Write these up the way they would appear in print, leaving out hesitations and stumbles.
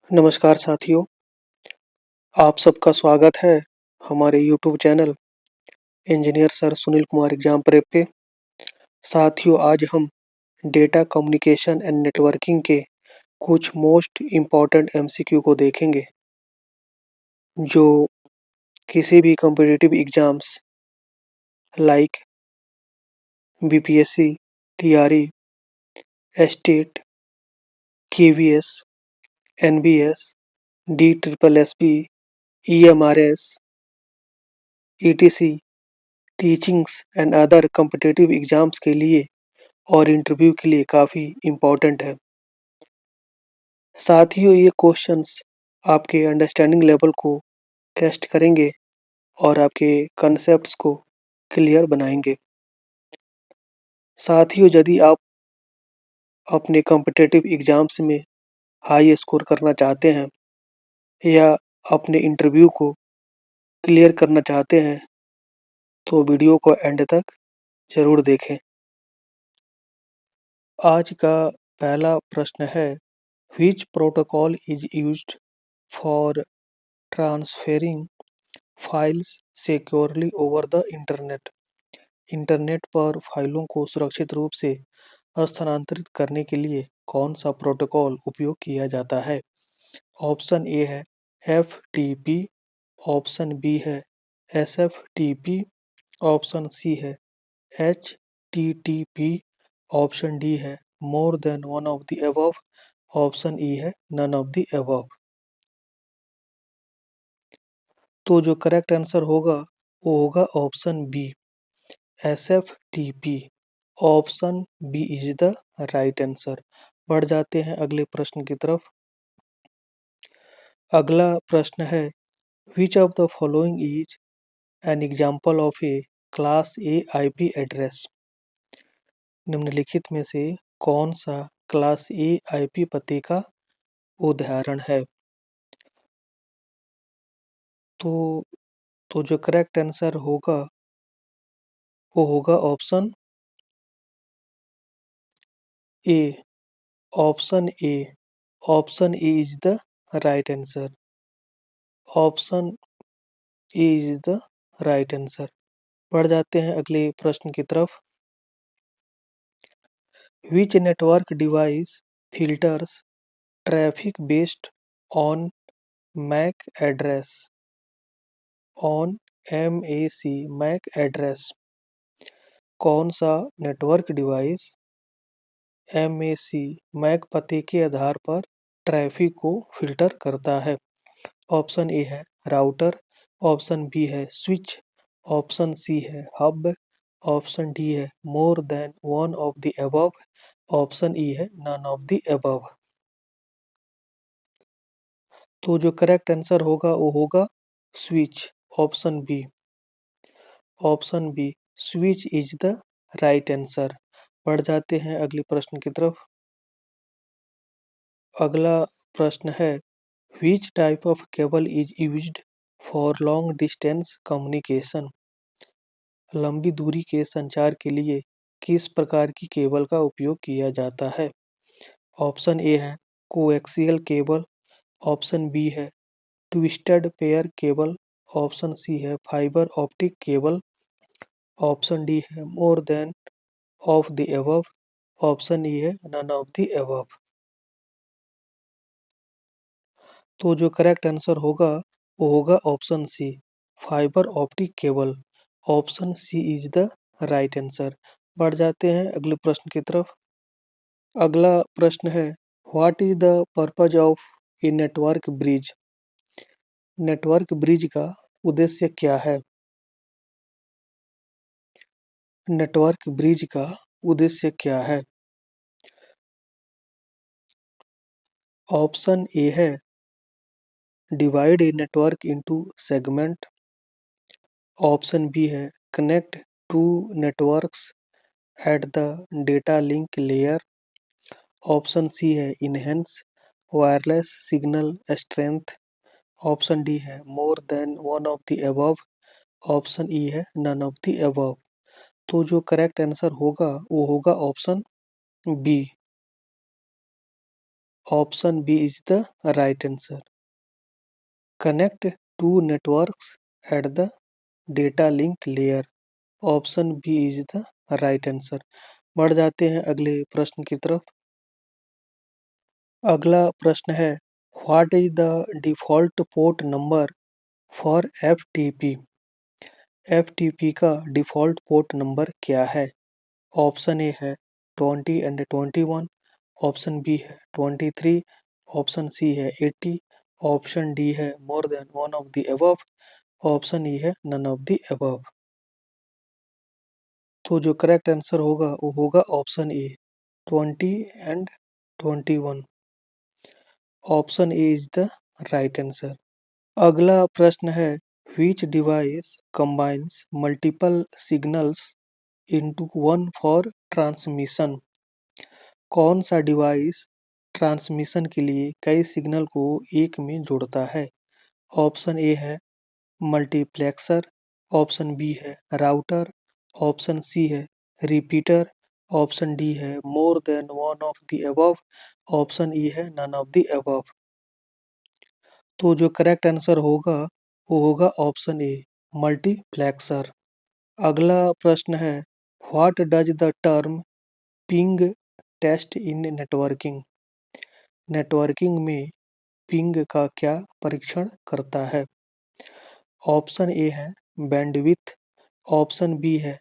नमस्कार साथियों, आप सबका स्वागत है हमारे YouTube channel engineer sir Sunil Kumar exam prep पे। साथियों, आज हम डेटा कम्युनिकेशन एंड नेटवर्किंग के कुछ मोस्ट इम्पॉर्टेंट एमसीक्यू को देखेंगे, जो किसी भी competitive exams like BPSC, TRE, estate, KVS, NBS, D triple SP, EMRS, etc, teachings and other competitive exams के लिए और इंटरव्यू के लिए काफ़ी इम्पोर्टेंट है। साथियों, ये क्वेश्चंस आपके अंडरस्टैंडिंग लेवल को टेस्ट करेंगे और आपके कॉन्सेप्ट्स को क्लियर बनाएंगे। साथियों, यदि आप अपने कॉम्पिटिटिव एग्जाम्स में हाई स्कोर करना चाहते हैं या अपने इंटरव्यू को क्लियर करना चाहते हैं, तो वीडियो को एंड तक ज़रूर देखें। आज का पहला प्रश्न है, which protocol is used for transferring files securely over the internet. Internet पर फाइलों को सुरक्षित रूप से स्थानांतरित करने के लिए कौन सा प्रोटोकॉल उपयोग किया जाता है? ऑप्शन ए है FTP, ऑप्शन बी है SFTP, ऑप्शन सी है HTTP, ऑप्शन डी है more than one of the above, option E है नन ऑफ द अबव। तो जो करेक्ट आंसर होगा वो होगा option B, SFTP। Option B is the right answer. बढ़ जाते हैं अगले प्रश्न की तरफ। अगला प्रश्न है, which of the following is an example of A class A IP address. निम्नलिखित में से कौन सा क्लास ए आईपी पते का उदाहरण है? तो जो करेक्ट आंसर होगा वो होगा option A. Option A option A is the right answer. Option A is the right answer. बढ़ जाते हैं अगले प्रश्न की तरफ। Which network device filters traffic based on MAC address on MAC address. कौन सा नेटवर्क डिवाइस मैक पते के आधार पर ट्रैफिक को फिल्टर करता है? ऑप्शन ए है राउटर, ऑप्शन बी है स्विच, ऑप्शन सी है हब, ऑप्शन डी है more than one of the above, option E है नन ऑफ द अबव। तो जो करेक्ट आंसर होगा वो होगा switch, option B. Option B switch is the right answer. बढ़ जाते हैं अगले प्रश्न की तरफ। अगला प्रश्न है, which type of cable is used for long distance communication. लंबी दूरी के संचार के लिए किस प्रकार की केबल का उपयोग किया जाता है? ऑप्शन ए है कोएक्सियल केबल, ऑप्शन बी है twisted pair cable, option C है fibre optic cable, option D है more than of the above, option E है नन ऑफ द एबव। तो जो करेक्ट आंसर होगा वो होगा option C, fibre optic cable. Option C is the right answer. बढ़ जाते हैं अगले प्रश्न की तरफ। अगला प्रश्न है, what is the purpose of a network bridge. Network bridge का उद्देश्य क्या है? नेटवर्क ब्रिज का उद्देश्य क्या है? ऑप्शन ए है divide a network into segment, option B है connect to networks at the data link layer, option C है enhance wireless signal strength, option D है more than one of the above, option E है none of the above. तो जो correct answer होगा वो होगा option B. Option B is the right answer. Connect two networks at the data link layer. Option B is the right answer. बढ़ जाते हैं अगले प्रश्न की तरफ। अगला प्रश्न है, what is the default port number for FTP. FTP का डिफॉल्ट पोर्ट नंबर क्या है? ऑप्शन ए है 20 एंड 21, ऑप्शन बी है 23, ऑप्शन सी है 80, ऑप्शन डी है more than one of the above, option E है नन ऑफ द अबव। तो जो करेक्ट आंसर होगा वो होगा option A 20 and 21। Option A is the right answer. अगला प्रश्न है, which device combines multiple signals into one for transmission. कौन सा डिवाइस ट्रांसमिशन के लिए कई सिग्नल को एक में जोड़ता है? ऑप्शन ए है मल्टीप्लेक्सर, ऑप्शन बी है राउटर, ऑप्शन सी है रिपीटर, ऑप्शन डी है more than one of the above, option E है नन ऑफ द अबव। तो जो करेक्ट आंसर होगा वो होगा ऑप्शन ए मल्टीप्लेक्सर। अगला प्रश्न है, what does the term ping test in networking. Networking में पिंग का क्या परीक्षण करता है? ऑप्शन ए है बैंडविड्थ, ऑप्शन बी है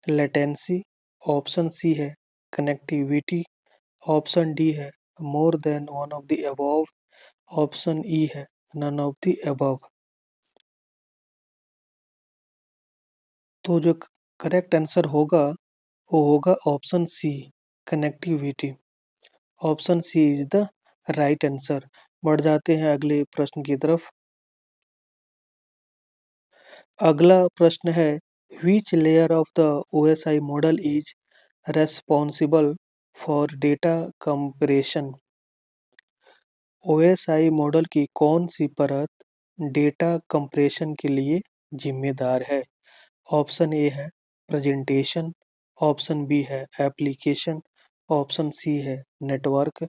लेटेंसी, ऑप्शन सी है कनेक्टिविटी, ऑप्शन डी है more than one of the above, option E है नन ऑफ द अबव। तो जो करेक्ट आंसर होगा वो होगा option C connectivity. Option C is the right answer. बढ़ जाते हैं अगले प्रश्न की तरफ। अगला प्रश्न है, which layer of the OSI model is responsible for data compression. OSI model की कौन सी परत डेटा कंप्रेशन के लिए जिम्मेदार है? ऑप्शन ए है प्रेजेंटेशन, ऑप्शन बी है एप्लीकेशन, ऑप्शन सी है नेटवर्क,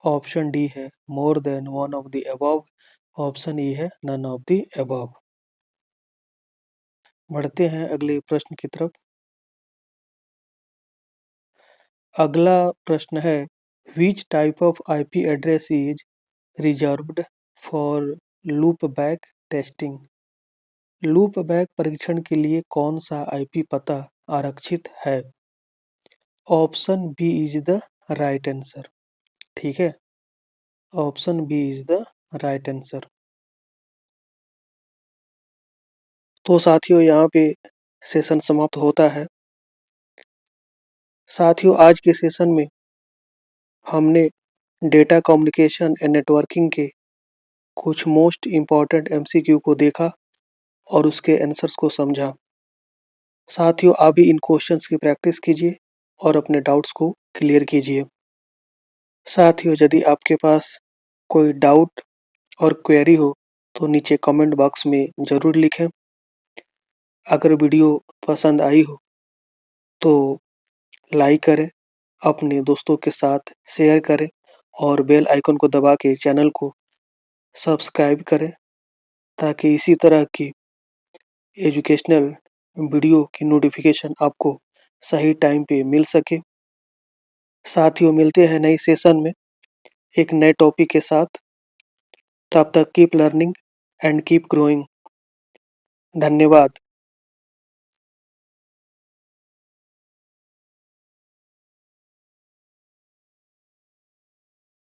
ऑप्शन डी है more than one of the above, option E है नन ऑफ द अबव। बढ़ते हैं अगले प्रश्न की तरफ। अगला प्रश्न है, which type of IP address is reserved for loopback testing. Loopback परीक्षण के लिए कौन सा आईपी पता आरक्षित है? Option B is the right answer. ठीक है, option B is the right answer. तो साथियों यहाँ पे सेशन समाप्त होता है। साथियों आज के सेशन में हमने डेटा कम्युनिकेशन एंड नेटवर्किंग के कुछ मोस्ट इम्पॉर्टेंट एमसीक्यू को देखा और उसके आंसर्स को समझा। साथियों आप भी इन क्वेश्चंस की प्रैक्टिस कीजिए और अपने डाउट्स को क्लियर कीजिए। साथियों यदि आपके पास कोई डाउट और क्वेरी हो तो नीचे कमेंट बॉक्स में ज़रूर लिखें। अगर वीडियो पसंद आई हो तो लाइक करें, अपने दोस्तों के साथ शेयर करें और बेल आइकन को दबा के चैनल को सब्सक्राइब करें ताकि इसी तरह की एजुकेशनल वीडियो की नोटिफिकेशन आपको सही टाइम पे मिल सके। साथियों मिलते हैं नई सेशन में एक नए टॉपिक के साथ। तब तक keep learning and keep growing. धन्यवाद।